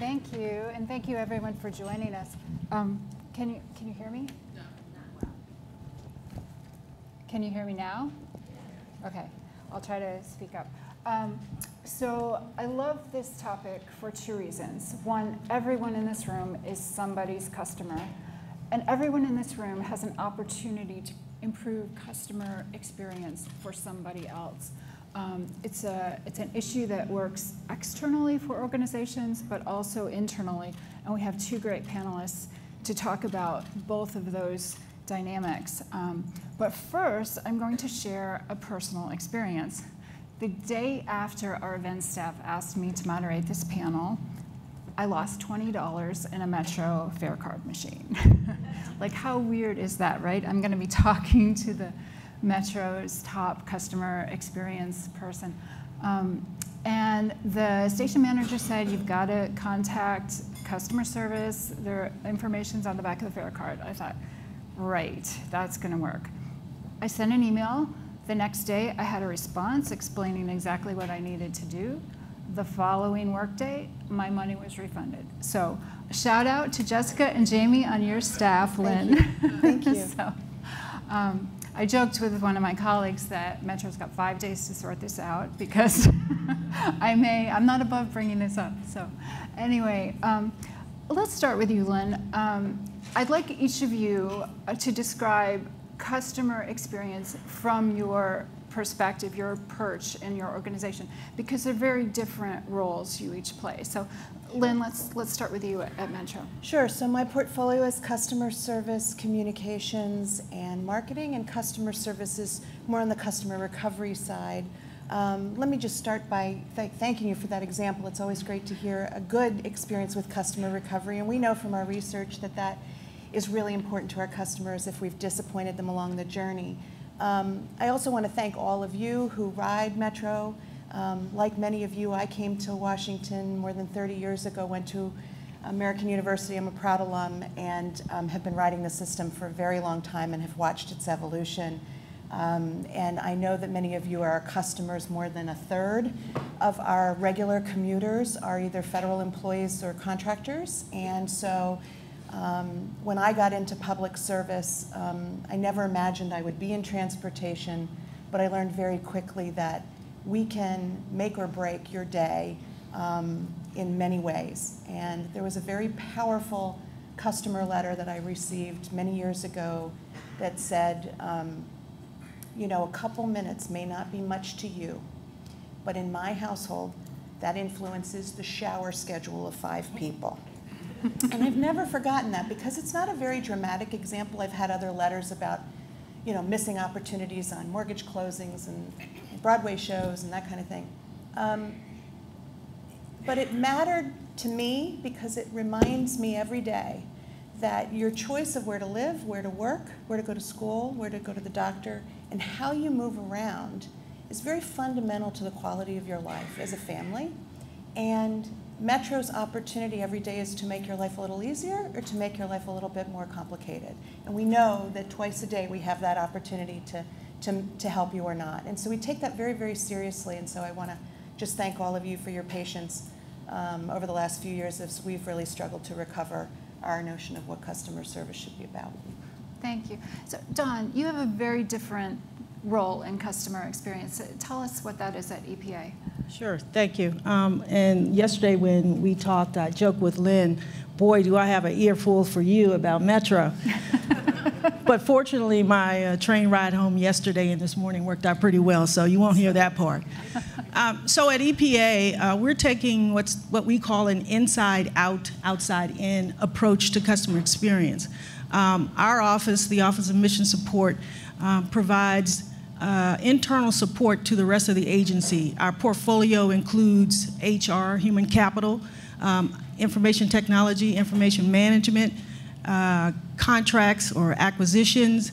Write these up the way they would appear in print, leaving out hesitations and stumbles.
Thank you, and thank you everyone for joining us. Can you hear me? No, not well. Can you hear me now? Okay, I'll try to speak up. So I love this topic for two reasons. One, everyone in this room is somebody's customer, and everyone in this room has an opportunity to improve customer experience for somebody else. It's an issue that works externally for organizations, but also internally, and we have two great panelists to talk about both of those dynamics. But first, I'm going to share a personal experience. The day after our event staff asked me to moderate this panel, I lost $20 in a Metro fare card machine. Like, how weird is that, right? I'm going to be talking to the Metro's top customer experience person. And the station manager said, you've got to contact customer service. Their information's on the back of the fare card. I thought, right, that's going to work. I sent an email. The next day, I had a response explaining exactly what I needed to do. The following workday, my money was refunded. So shout out to Jessica and Jamie on your staff, Lynn. Thank you. So, I joked with one of my colleagues that Metro's got 5 days to sort this out because I'm not above bringing this up. So anyway, let's start with you, Lynn. I'd like each of you to describe customer experience from your perspective, your perch in your organization, because they're very different roles you each play. So Lynn, let's start with you at Metro. Sure, so my portfolio is customer service, communications, and marketing, and customer service is more on the customer recovery side. Let me just start by thanking you for that example. It's always great to hear a good experience with customer recovery, and we know from our research that that is really important to our customers if we've disappointed them along the journey. I also want to thank all of you who ride Metro. Like many of you, I came to Washington more than 30 years ago, went to American University. I'm a proud alum, and have been riding the system for a very long time and have watched its evolution. And I know that many of you are our customers. More than a third of our regular commuters are either federal employees or contractors. And so when I got into public service, I never imagined I would be in transportation, but I learned very quickly that we can make or break your day in many ways. And there was a very powerful customer letter that I received many years ago that said, you know, a couple minutes may not be much to you, but in my household, that influences the shower schedule of 5 people. And I've never forgotten that, because it's not a very dramatic example. I've had other letters about, you know, missing opportunities on mortgage closings and Broadway shows and that kind of thing. But it mattered to me because it reminds me every day that your choice of where to live, where to work, where to go to school, where to go to the doctor, and how you move around is very fundamental to the quality of your life as a family. And Metro's opportunity every day is to make your life a little easier or to make your life a little bit more complicated. And we know that twice a day we have that opportunity to help you or not. And so we take that very, very seriously. And so I want to just thank all of you for your patience over the last few years as we've really struggled to recover our notion of what customer service should be about. Thank you. So Dawn, you have a very different role in customer experience. Tell us what that is at EPA. Sure, thank you. And yesterday when we talked, I joked with Lynn, boy, do I have an earful for you about Metro. But fortunately, my train ride home yesterday and this morning worked out pretty well, so you won't hear that part. So at EPA, we're taking what we call an inside-out, outside-in approach to customer experience. Our office, the Office of Mission Support, provides internal support to the rest of the agency. Our portfolio includes HR, human capital, information technology, information management, contracts or acquisitions,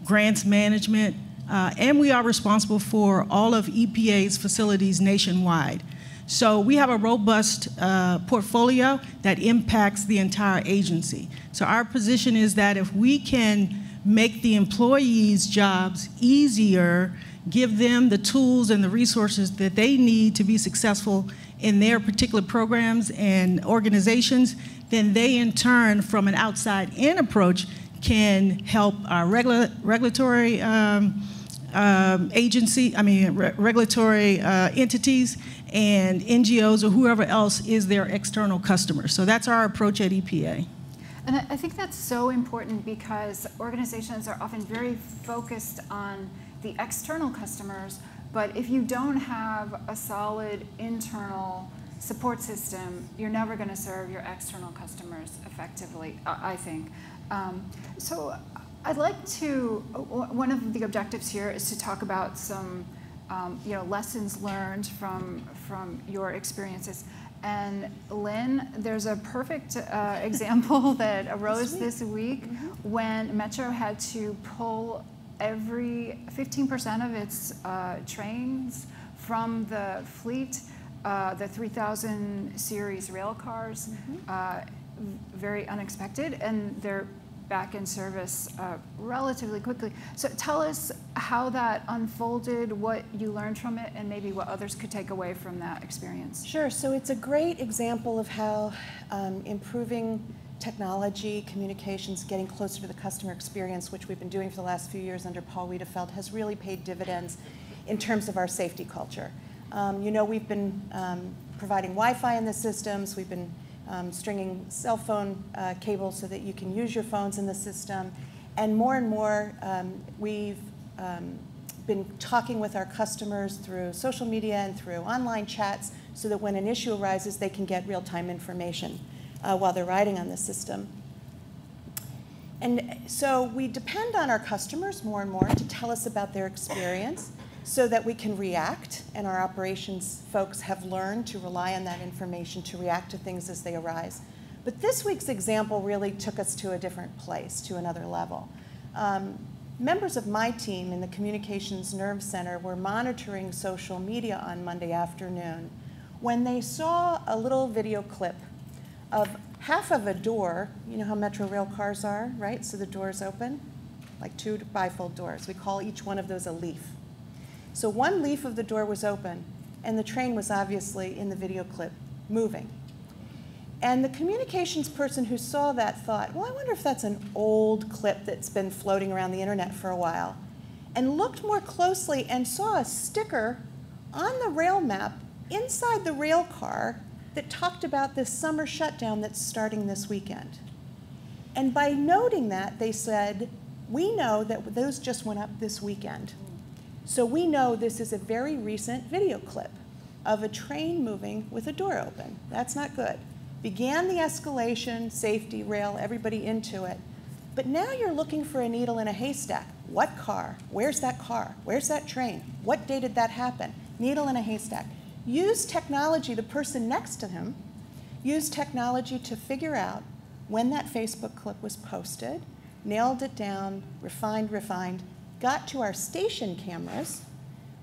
grants management, and we are responsible for all of EPA's facilities nationwide. So we have a robust portfolio that impacts the entire agency. So our position is that if we can make the employees' jobs easier, give them the tools and the resources that they need to be successful in their particular programs and organizations, then they in turn, from an outside-in approach, can help our regulatory regulatory entities and NGOs or whoever else is their external customer. So that's our approach at EPA. And I think that's so important because organizations are often very focused on the external customers, but if you don't have a solid internal support system, you're never going to serve your external customers effectively, I think. So I'd like to, one of the objectives here is to talk about some lessons learned from your experiences. And Lynn, there's a perfect example that arose this week when Metro had to pull every 15% of its trains from the fleet, the 3000 series rail cars, very unexpected, and they're back in service relatively quickly. So tell us how that unfolded, what you learned from it, and maybe what others could take away from that experience. Sure, so it's a great example of how improving technology, communications, getting closer to the customer experience, which we've been doing for the last few years under Paul Wiedefeld, has really paid dividends in terms of our safety culture. We've been providing Wi-Fi in the systems, we've been stringing cell phone cables so that you can use your phones in the system. And more, we've been talking with our customers through social media and through online chats so that when an issue arises, they can get real-time information while they're riding on the system. And so we depend on our customers more and more to tell us about their experience so that we can react, and our operations folks have learned to rely on that information to react to things as they arise. But this week's example really took us to a different place, to another level. Members of my team in the Communications Nerve Center were monitoring social media on Monday afternoon when they saw a little video clip of half of a door. You know how Metro rail cars are, right? So the doors open, like 2 bifold doors. We call each one of those a leaf. So one leaf of the door was open, and the train was obviously, in the video clip, moving. And the communications person who saw that thought, well, I wonder if that's an old clip that's been floating around the internet for a while, and looked more closely and saw a sticker on the rail map inside the rail car that talked about this summer shutdown that's starting this weekend. And by noting that, they said, we know that those just went up this weekend. So we know this is a very recent video clip of a train moving with a door open. That's not good. Began the escalation, safety, rail, everybody into it. But now you're looking for a needle in a haystack. What car? Where's that car? Where's that train? What day did that happen? Needle in a haystack. Use technology, the person next to him, used technology to figure out when that Facebook clip was posted, nailed it down, refined, got to our station cameras,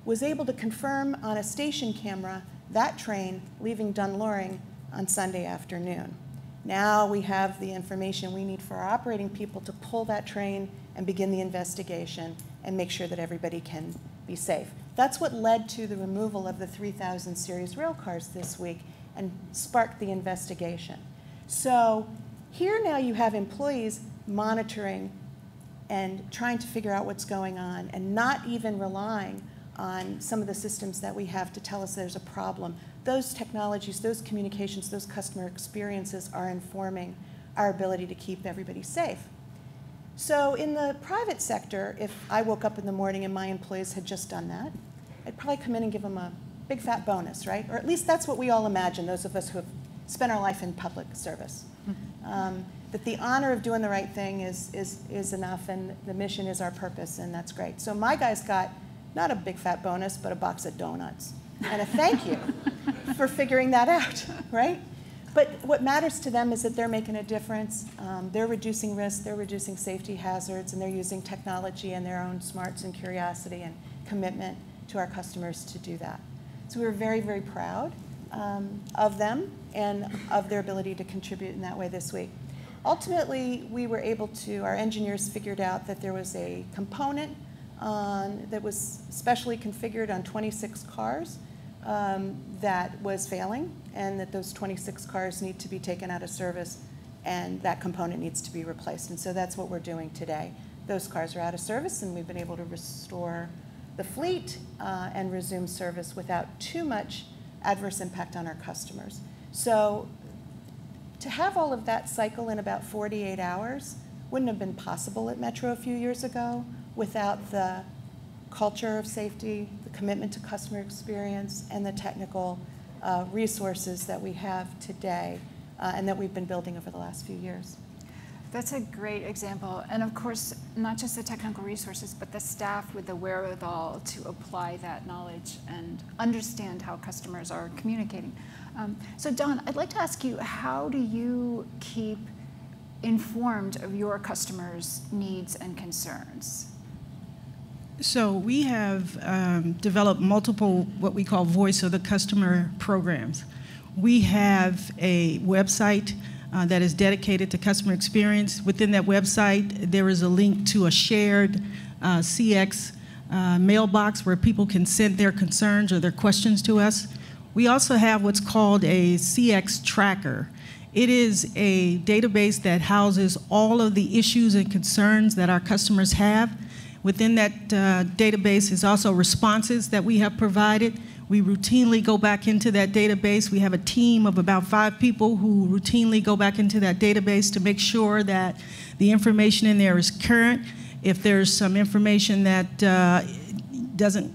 was able to confirm on a station camera that train leaving Dunloring on Sunday afternoon. Now we have the information we need for our operating people to pull that train and begin the investigation and make sure that everybody can be safe. That's what led to the removal of the 3000 series rail cars this week and sparked the investigation. So here now you have employees monitoring and trying to figure out what's going on and not even relying on some of the systems that we have to tell us there's a problem. Those technologies, those communications, those customer experiences are informing our ability to keep everybody safe. So in the private sector, if I woke up in the morning and my employees had just done that, I'd probably come in and give them a big fat bonus, right? Or at least that's what we all imagine, those of us who have spent our life in public service. That the honor of doing the right thing is enough, and the mission is our purpose, and that's great. So my guys got not a big fat bonus, but a box of donuts and a thank you for figuring that out, right? But what matters to them is that they're making a difference. They're reducing risk, they're reducing safety hazards, and they're using technology and their own smarts and curiosity and commitment to our customers to do that. So we were very, very proud of them and of their ability to contribute in that way this week. Ultimately, we were able to, our engineers figured out that there was a component that was specially configured on 26 cars that was failing, and that those 26 cars need to be taken out of service, and that component needs to be replaced. And so that's what we're doing today. Those cars are out of service, and we've been able to restore the fleet and resume service without too much adverse impact on our customers. So to have all of that cycle in about 48 hours wouldn't have been possible at Metro a few years ago without the culture of safety, the commitment to customer experience, and the technical resources that we have today and that we've been building over the last few years. That's a great example. And of course, not just the technical resources, but the staff with the wherewithal to apply that knowledge and understand how customers are communicating. So Dawn, I'd like to ask you, how do you keep informed of your customers' needs and concerns? So we have developed multiple what we call voice of the customer programs. We have a website that is dedicated to customer experience. Within that website, there is a link to a shared CX mailbox where people can send their concerns or their questions to us. We also have what's called a CX tracker. It is a database that houses all of the issues and concerns that our customers have. Within that database is also responses that we have provided. We routinely go back into that database. We have a team of about 5 people who routinely go back into that database to make sure that the information in there is current. If there's some information that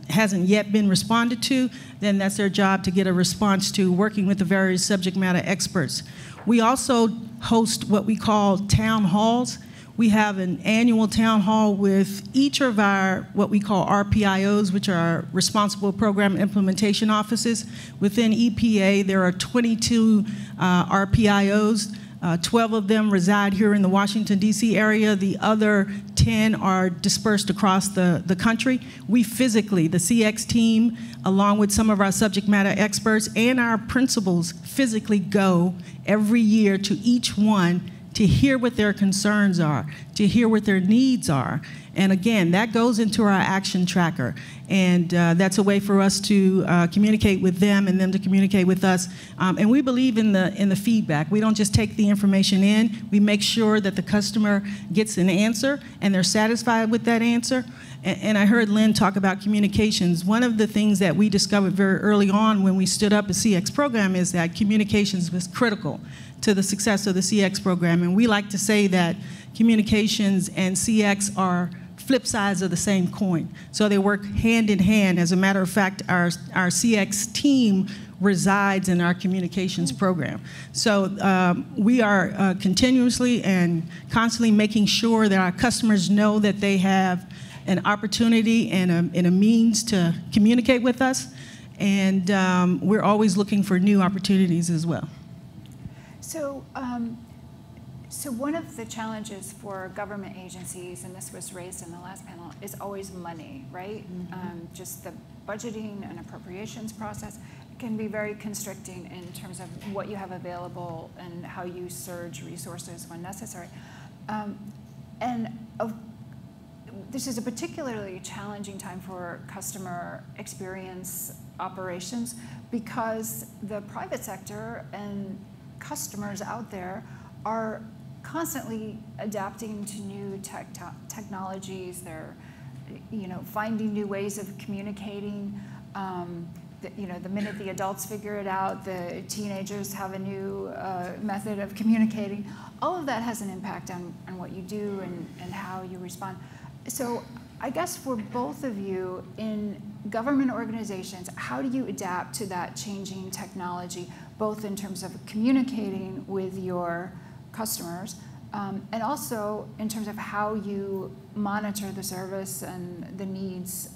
hasn't yet been responded to, then that's their job to get a response to, working with the various subject matter experts. We also host what we call town halls. We have an annual town hall with each of our what we call RPIOs, which are Responsible Program Implementation Offices. Within EPA, there are 22 RPIOs. 12 of them reside here in the Washington, D.C. area. The other 10 are dispersed across the country. We physically, the CX team, along with some of our subject matter experts and our principals, physically go every year to each one to hear what their concerns are, to hear what their needs are. And again, that goes into our action tracker. And that's a way for us to communicate with them and them to communicate with us. And we believe in the feedback. We don't just take the information in. We make sure that the customer gets an answer and they're satisfied with that answer. And I heard Lynn talk about communications. One of the things that we discovered very early on when we stood up a CX program is that communications was critical to the success of the CX program. And we like to say that communications and CX are flip sides of the same coin. So they work hand in hand. As a matter of fact, our CX team resides in our communications program. So we are continuously and constantly making sure that our customers know that they have an opportunity and a means to communicate with us. And we're always looking for new opportunities as well. So, so one of the challenges for government agencies, and this was raised in the last panel, is always money, right? Mm-hmm. Just the budgeting and appropriations process can be very constricting in terms of what you have available and how you surge resources when necessary. This is a particularly challenging time for customer experience operations because the private sector and customers out there are constantly adapting to new technologies. They're, finding new ways of communicating. The minute the adults figure it out, the teenagers have a new method of communicating. All of that has an impact on what you do and how you respond. So I guess for both of you in government organizations, how do you adapt to that changing technology, both in terms of communicating with your customers and also in terms of how you monitor the service and the needs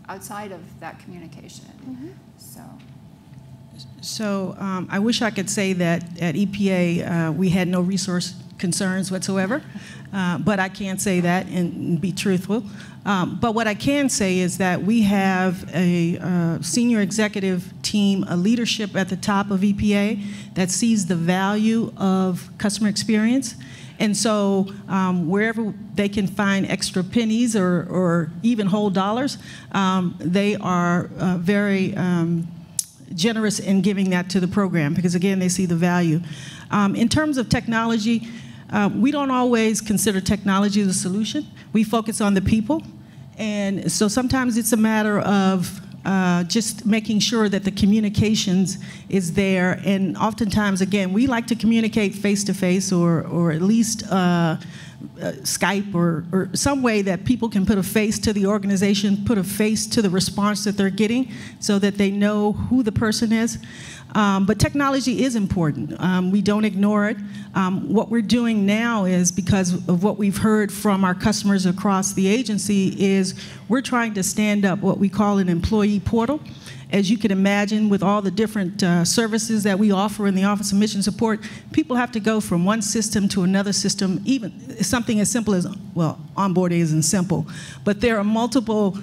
outside of that communication? Mm-hmm. So I wish I could say that at EPA we had no resource concerns whatsoever, but I can't say that and be truthful. But what I can say is that we have a senior executive team, a leadership at the top of EPA that sees the value of customer experience And so wherever they can find extra pennies or even whole dollars, they are very generous in giving that to the program because, again, they see the value. In terms of technology, we don't always consider technology the solution. We focus on the people. And so sometimes it's a matter of just making sure that the communications is there. And oftentimes, again, we like to communicate face-to-face or at least Skype or some way that people can put a face to the organization, put a face to the response that they're getting so that they know who the person is. But technology is important. We don't ignore it. What we're doing now is, because of what we've heard from our customers across the agency, is we're trying to stand up what we call an employee portal. As you can imagine, with all the different services that we offer in the Office of Mission Support, people have to go from one system to another system, even something as simple as, well, onboarding isn't simple, but there are multiple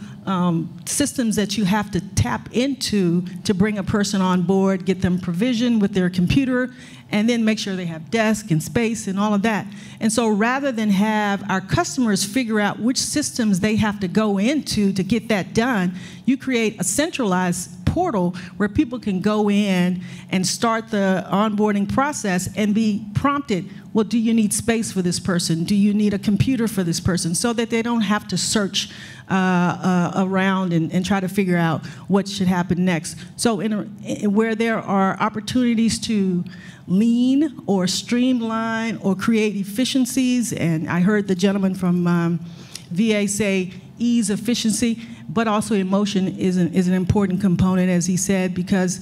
systems that you have to tap into to bring a person on board, get them provisioned with their computer, and then make sure they have desk and space and all of that. And so rather than have our customers figure out which systems they have to go into to get that done, you create a centralized portal where people can go in and start the onboarding process and be prompted, well, do you need space for this person? Do you need a computer for this person? So that they don't have to search around and try to figure out what should happen next. So where there are opportunities to lean or streamline or create efficiencies, and I heard the gentleman from VA say ease, efficiency, but also emotion is an important component, as he said, because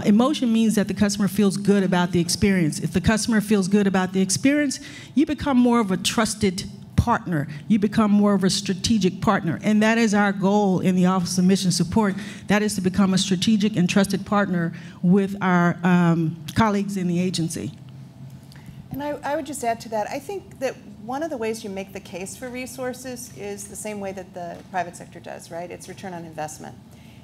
emotion means that the customer feels good about the experience. If the customer feels good about the experience, you become more of a trusted partner. You become more of a strategic partner. And that is our goal in the Office of Mission Support. That is to become a strategic and trusted partner with our colleagues in the agency. And I would just add to that, I think that one of the ways you make the case for resources is the same way that the private sector does, right? It's return on investment.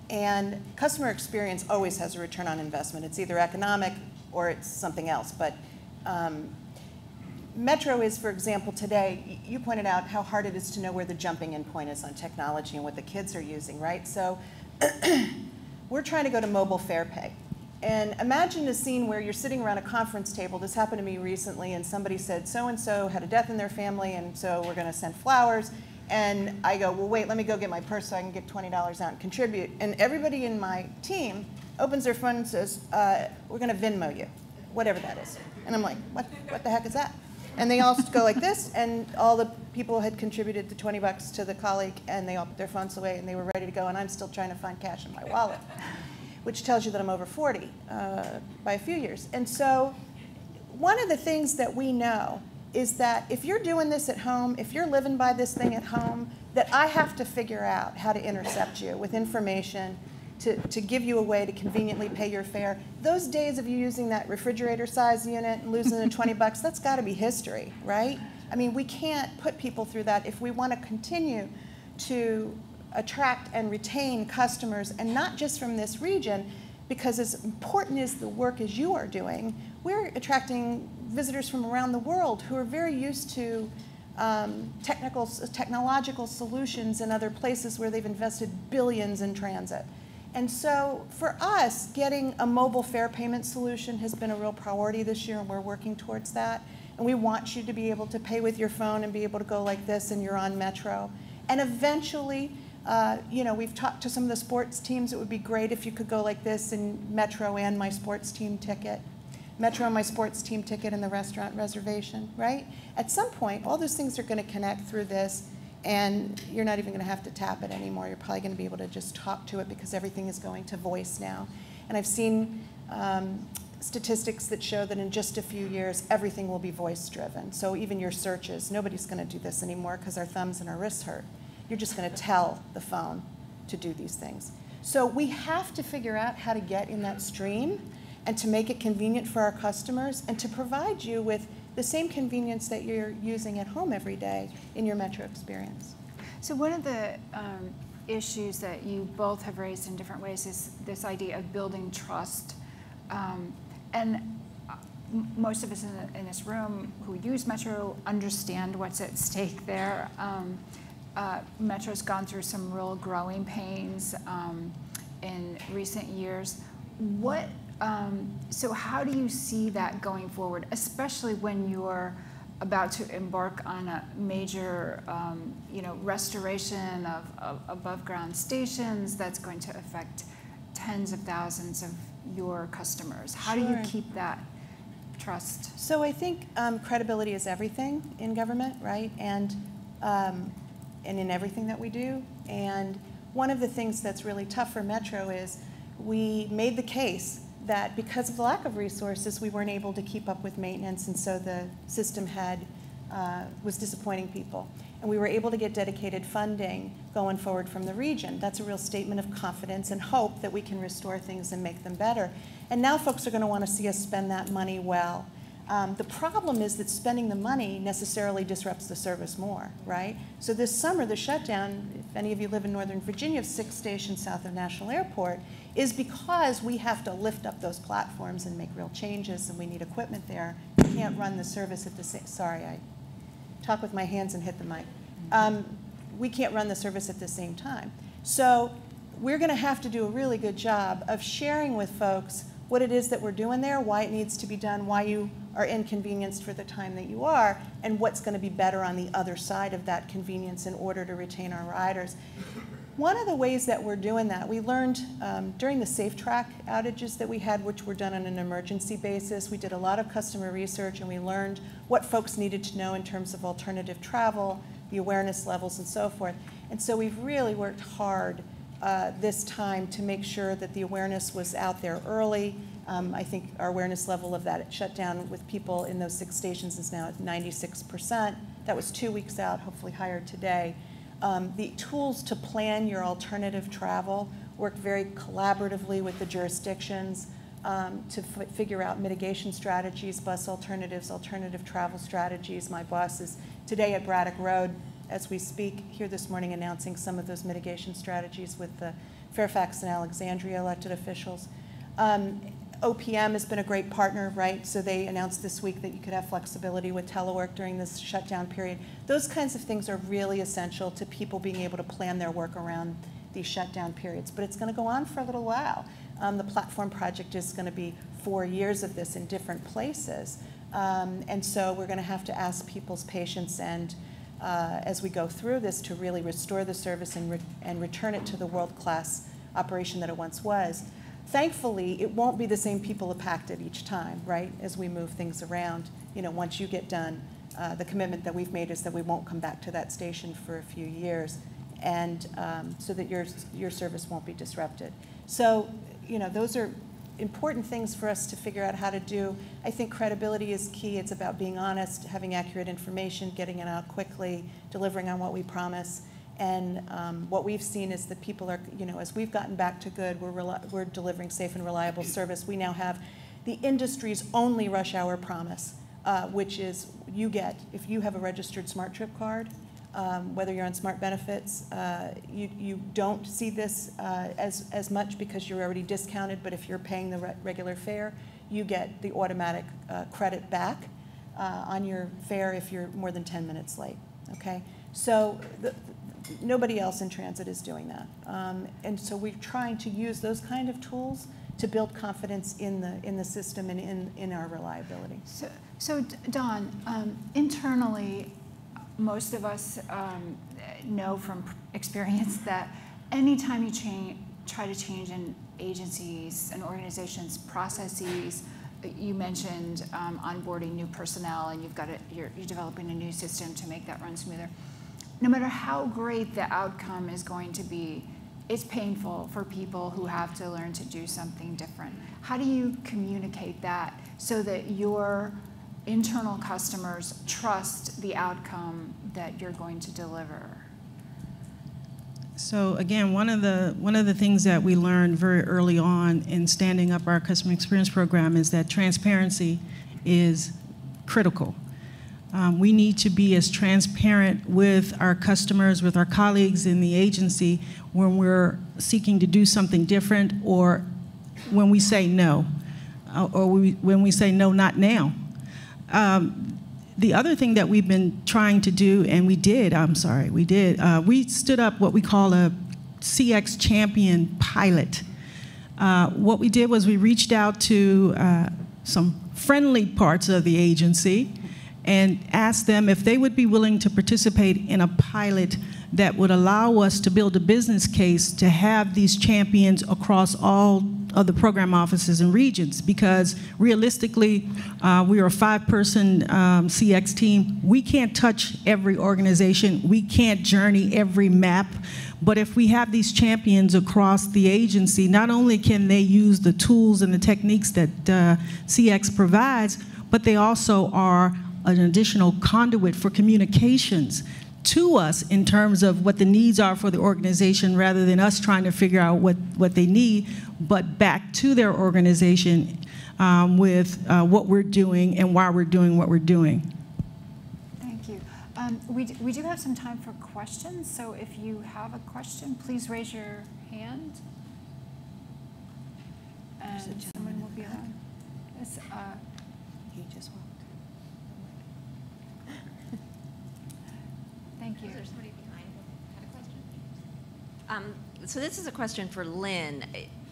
And customer experience always has a return on investment. It's either economic or it's something else. But Metro is, for example, today, you pointed out how hard it is to know where the jumping in point is on technology and what the kids are using, right? So we're trying to go to mobile fare pay. And imagine a scene where you're sitting around a conference table. This happened to me recently, and somebody said, so-and-so had a death in their family, and so we're going to send flowers. And I go, well, wait, let me go get my purse so I can get $20 out and contribute. And everybody in my team opens their phone and says, we're going to Venmo you, whatever that is. And I'm like, what the heck is that? And they all go like this, and all the people had contributed the $20 to the colleague, and they all put their phones away, and they were ready to go, and I'm still trying to find cash in my wallet, which tells you that I'm over 40 by a few years. And so one of the things that we know is that if you're doing this at home, if you're living by this thing at home, that I have to figure out how to intercept you with information to give you a way to conveniently pay your fare. Those days of you using that refrigerator size unit and losing the $20, that's got to be history, right? I mean, we can't put people through that if we want to continue to attract and retain customers, and not just from this region, because as important as the work as you are doing, we're attracting visitors from around the world who are very used to technological solutions in other places where they've invested billions in transit. And so for us, getting a mobile fare payment solution has been a real priority this year, and we're working towards that. And we want you to be able to pay with your phone and be able to go like this, and you're on Metro. And eventually, you know, we've talked to some of the sports teams. It would be great if you could go like this in Metro and my sports team ticket. Metro and my sports team ticket and the restaurant reservation, right? At some point, all those things are going to connect through this, and you're not even going to have to tap it anymore. You're probably going to be able to just talk to it because everything is going to voice now. And I've seen statistics that show that in just a few years, everything will be voice-driven. So even your searches, nobody's going to do this anymore because our thumbs and our wrists hurt. You're just going to tell the phone to do these things. So we have to figure out how to get in that stream and to make it convenient for our customers and to provide you with the same convenience that you're using at home every day in your Metro experience. So one of the issues that you both have raised in different ways is this idea of building trust. And most of us in this room who use Metro understand what's at stake there. Metro's gone through some real growing pains in recent years. So how do you see that going forward, especially when you're about to embark on a major, restoration of above-ground stations that's going to affect tens of thousands of your customers? How do you keep that trust? So I think credibility is everything in government, right? And in everything that we do. And one of the things that's really tough for Metro is we made the case that because of the lack of resources, we weren't able to keep up with maintenance, and so the system was disappointing people. And we were able to get dedicated funding going forward from the region. That's a real statement of confidence and hope that we can restore things and make them better. And now folks are going to want to see us spend that money well. The problem is that spending the money necessarily disrupts the service more, right? So this summer, the shutdown, if any of you live in Northern Virginia, of 6 stations south of National Airport, is because we have to lift up those platforms and make real changes, and we need equipment there. We can't run the service at the same, sorry, I talk with my hands and hit the mic. We can't run the service at the same time. So we're going to have to do a really good job of sharing with folks what it is that we're doing there, why it needs to be done, why you are inconvenienced for the time that you are, and what's going to be better on the other side of that convenience in order to retain our riders. One of the ways that we're doing that, we learned during the SafeTrack outages that we had, which were done on an emergency basis, we did a lot of customer research and we learned what folks needed to know in terms of alternative travel, the awareness levels and so forth. And so we've really worked hard this time to make sure that the awareness was out there early. I think our awareness level of that shutdown with people in those 6 stations is now at 96%. That was 2 weeks out, hopefully higher today. The tools to plan your alternative travel work very collaboratively with the jurisdictions to figure out mitigation strategies, bus alternatives, alternative travel strategies. My boss is today at Braddock Road as we speak here this morning announcing some of those mitigation strategies with the Fairfax and Alexandria elected officials. OPM has been a great partner, right? So they announced this week that you could have flexibility with telework during this shutdown period. Those kinds of things are really essential to people being able to plan their work around these shutdown periods. But it's going to go on for a little while. The platform project is going to be 4 years of this in different places. And so we're going to have to ask people's patience and as we go through this to really restore the service and return it to the world-class operation that it once was. Thankfully, it won't be the same people impacted each time, right, as we move things around. Once you get done, the commitment that we've made is that we won't come back to that station for a few years, and so that your service won't be disrupted. So, those are important things for us to figure out how to do. I think credibility is key. It's about being honest, having accurate information, getting it out quickly, delivering on what we promise. And what we've seen is that people are, as we've gotten back to good, we're delivering safe and reliable service. We now have the industry's only rush hour promise, which is if you have a registered Smart Trip card, whether you're on Smart Benefits, you don't see this as much because you're already discounted, but if you're paying the regular fare, you get the automatic credit back on your fare if you're more than 10 minutes late, okay? So nobody else in transit is doing that. And so we're trying to use those kind of tools to build confidence in the system and in our reliability. So Dawn, internally, most of us know from experience that anytime you try to change an agency's and organization's processes, you mentioned onboarding new personnel, and you're developing a new system to make that run smoother. No matter how great the outcome is going to be, it's painful for people who have to learn to do something different. How do you communicate that so that your internal customers trust the outcome that you're going to deliver? So again, one of the things that we learned very early on in standing up our customer experience program is that transparency is critical. We need to be as transparent with our customers, with our colleagues in the agency when we're seeking to do something different or when we say no. when we say no, not now. The other thing that we've been trying to do, and we stood up what we call a CX champion pilot. What we did was we reached out to some friendly parts of the agency and asked them if they would be willing to participate in a pilot that would allow us to build a business case to have these champions across all of the program offices and regions, because realistically, we are a 5-person CX team. We can't touch every organization. We can't journey every map. But if we have these champions across the agency, not only can they use the tools and the techniques that CX provides, but they also are an additional conduit for communications to us in terms of what the needs are for the organization, rather than us trying to figure out what they need, but back to their organization with what we're doing and why we're doing what we're doing. Thank you. We do have some time for questions, so if you have a question, please raise your hand. And someone will be on. He just walked. Thank you. Is there somebody behind who had a question? So this is a question for Lynn.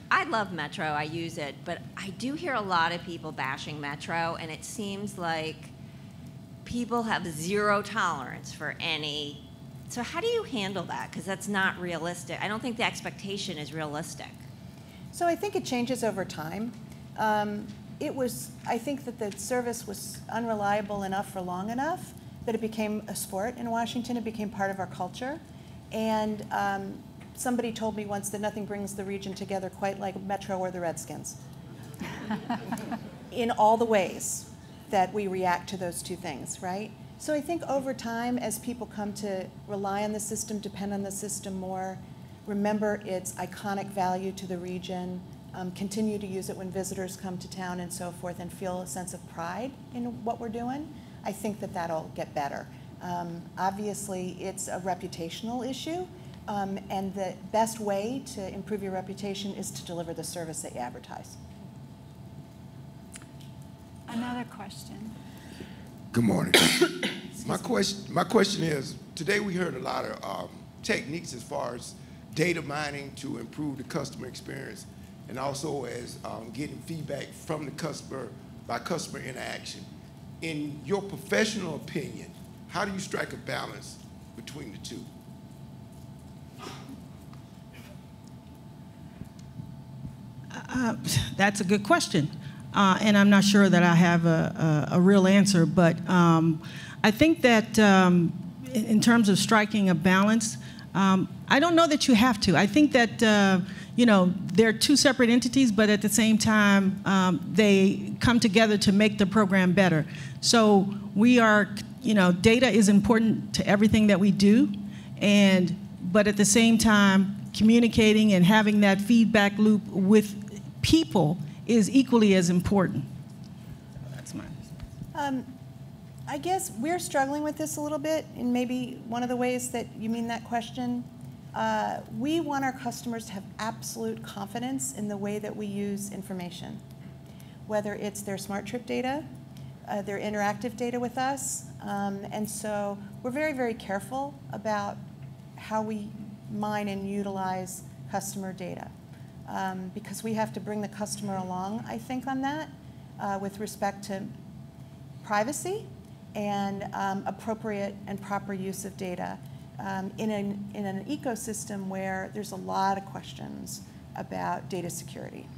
I love Metro, I use it, but I do hear a lot of people bashing Metro, and it seems like people have zero tolerance for any. So how do you handle that? Because that's not realistic. I don't think the expectation is realistic. So I think it changes over time. I think that the service was unreliable enough for long enough that it became a sport in Washington. It became part of our culture. And somebody told me once that nothing brings the region together quite like Metro or the Redskins. In all the ways that we react to those two things, right? So I think over time, as people come to rely on the system, depend on the system more, remember its iconic value to the region, continue to use it when visitors come to town and so forth, and feel a sense of pride in what we're doing, I think that that'll get better. Obviously, it's a reputational issue, and the best way to improve your reputation is to deliver the service that you advertise. Another question. Good morning. My question is, today we heard a lot of techniques as far as data mining to improve the customer experience, and also as getting feedback from the customer by customer interaction. In your professional opinion, how do you strike a balance between the two? That's a good question. And I'm not sure that I have a real answer, but I think that in terms of striking a balance, I don't know that you have to. I think that, they're two separate entities, but at the same time, they come together to make the program better. So we are, data is important to everything that we do, but at the same time, communicating and having that feedback loop with people is equally as important. So that's mine. I guess we're struggling with this a little bit, and maybe one of the ways that you mean that question, we want our customers to have absolute confidence in the way that we use information, whether it's their smart trip data, their interactive data with us, and so we're very, very careful about how we mine and utilize customer data. Because we have to bring the customer along, I think, on that with respect to privacy and appropriate and proper use of data in an ecosystem where there's a lot of questions about data security.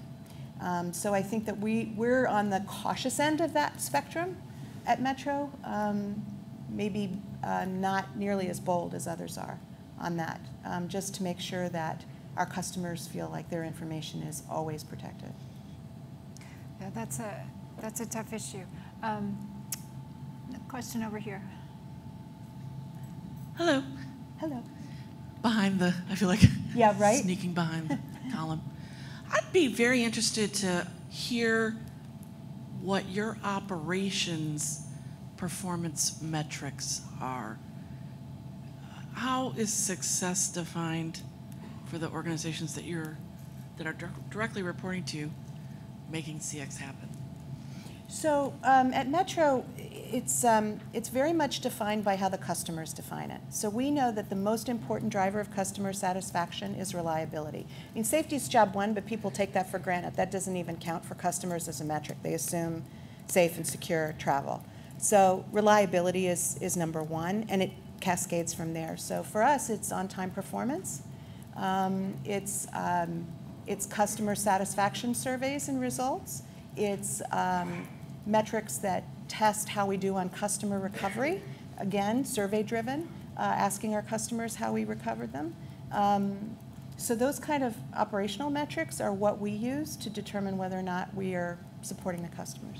So I think that we're on the cautious end of that spectrum at Metro, maybe not nearly as bold as others are on that, just to make sure that our customers feel like their information is always protected. Yeah, that's a tough issue. Question over here. Hello. Hello. I feel like Yeah, right? sneaking behind the column. I'd be very interested to hear what your operations performance metrics are. How is success defined for the organizations that are directly reporting to you, making CX happen? So at Metro, it's very much defined by how the customers define it. So we know that the most important driver of customer satisfaction is reliability. I mean, safety is job one, but people take that for granted. That doesn't even count for customers as a metric. They assume safe and secure travel. So reliability is number one, and it cascades from there. So for us, it's on-time performance. It's customer satisfaction surveys and results. It's metrics that test how we do on customer recovery. Again, survey-driven, asking our customers how we recovered them. So those kind of operational metrics are what we use to determine whether or not we are supporting the customers.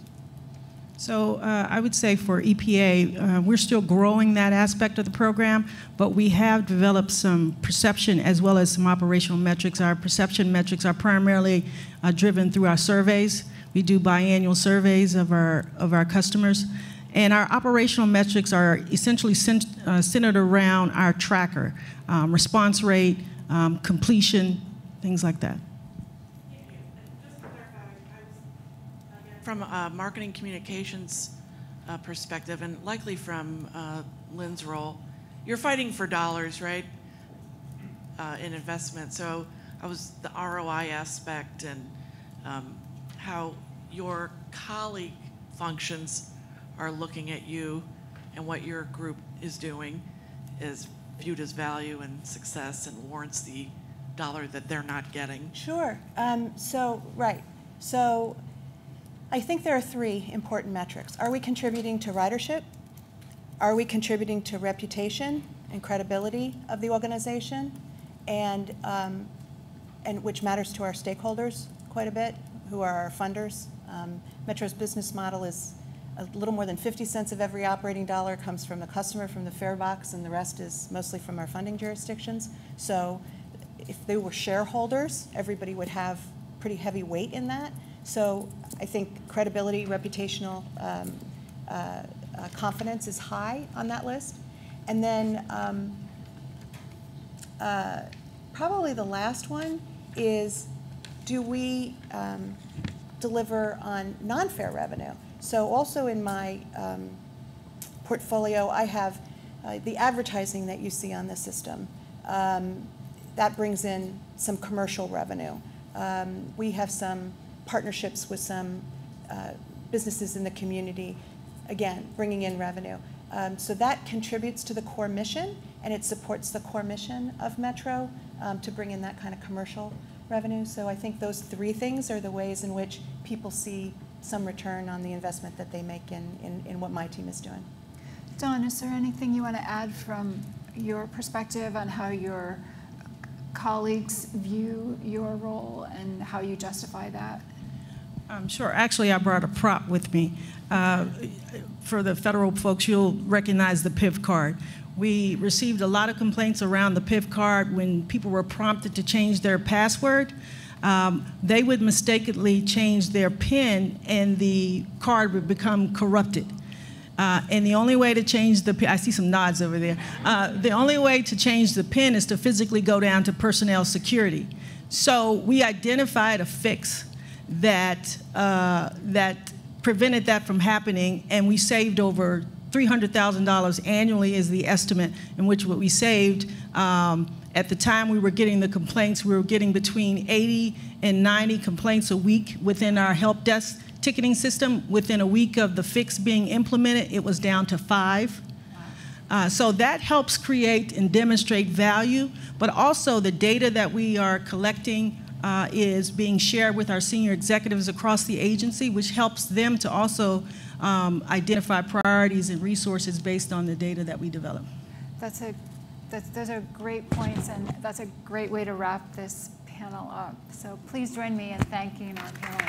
So I would say for EPA, we're still growing that aspect of the program, but we have developed some perception as well as some operational metrics. Our perception metrics are primarily driven through our surveys. We do biannual surveys of our customers. And our operational metrics are essentially centered around our tracker, response rate, completion, things like that. From a marketing communications perspective, and likely from Lynn's role, you're fighting for dollars, right, in investment. So I was the ROI aspect and how your colleague functions are looking at you and what your group is doing is viewed as value and success and warrants the dollar that they're not getting. Sure. Right. So I think there are three important metrics. Are we contributing to ridership? Are we contributing to reputation and credibility of the organization? And which matters to our stakeholders quite a bit, who are our funders. Metro's business model is a little more than 50 cents of every operating dollar comes from the customer, from the fare box, and the rest is mostly from our funding jurisdictions. So if they were shareholders, everybody would have pretty heavy weight in that. So I think credibility, reputational confidence is high on that list. And then probably the last one is, do we deliver on non-fare revenue? So also in my portfolio, I have the advertising that you see on the system. That brings in some commercial revenue. We have some partnerships with some businesses in the community, again, bringing in revenue. So that contributes to the core mission, and it supports the core mission of Metro to bring in that kind of commercial revenue. So I think those three things are the ways in which people see some return on the investment that they make in what my team is doing. Dawn, is there anything you want to add from your perspective on how your colleagues view your role and how you justify that? Sure. Actually, I brought a prop with me. For the federal folks, you'll recognize the PIV card. We received a lot of complaints around the PIV card when people were prompted to change their password. They would mistakenly change their PIN and the card would become corrupted. And the only way to change the PIN, I see some nods over there. The only way to change the PIN is to physically go down to personnel security. So we identified a fix that prevented that from happening, and we saved over $300,000 annually is the estimate in which what we saved. At the time we were getting the complaints, we were getting between 80 and 90 complaints a week within our help desk ticketing system. Within a week of the fix being implemented, it was down to 5. So that helps create and demonstrate value, but also the data that we are collecting is being shared with our senior executives across the agency, which helps them to also identify priorities and resources based on the data that we develop. Those are great points, and that's a great way to wrap this panel up. So please join me in thanking our panel.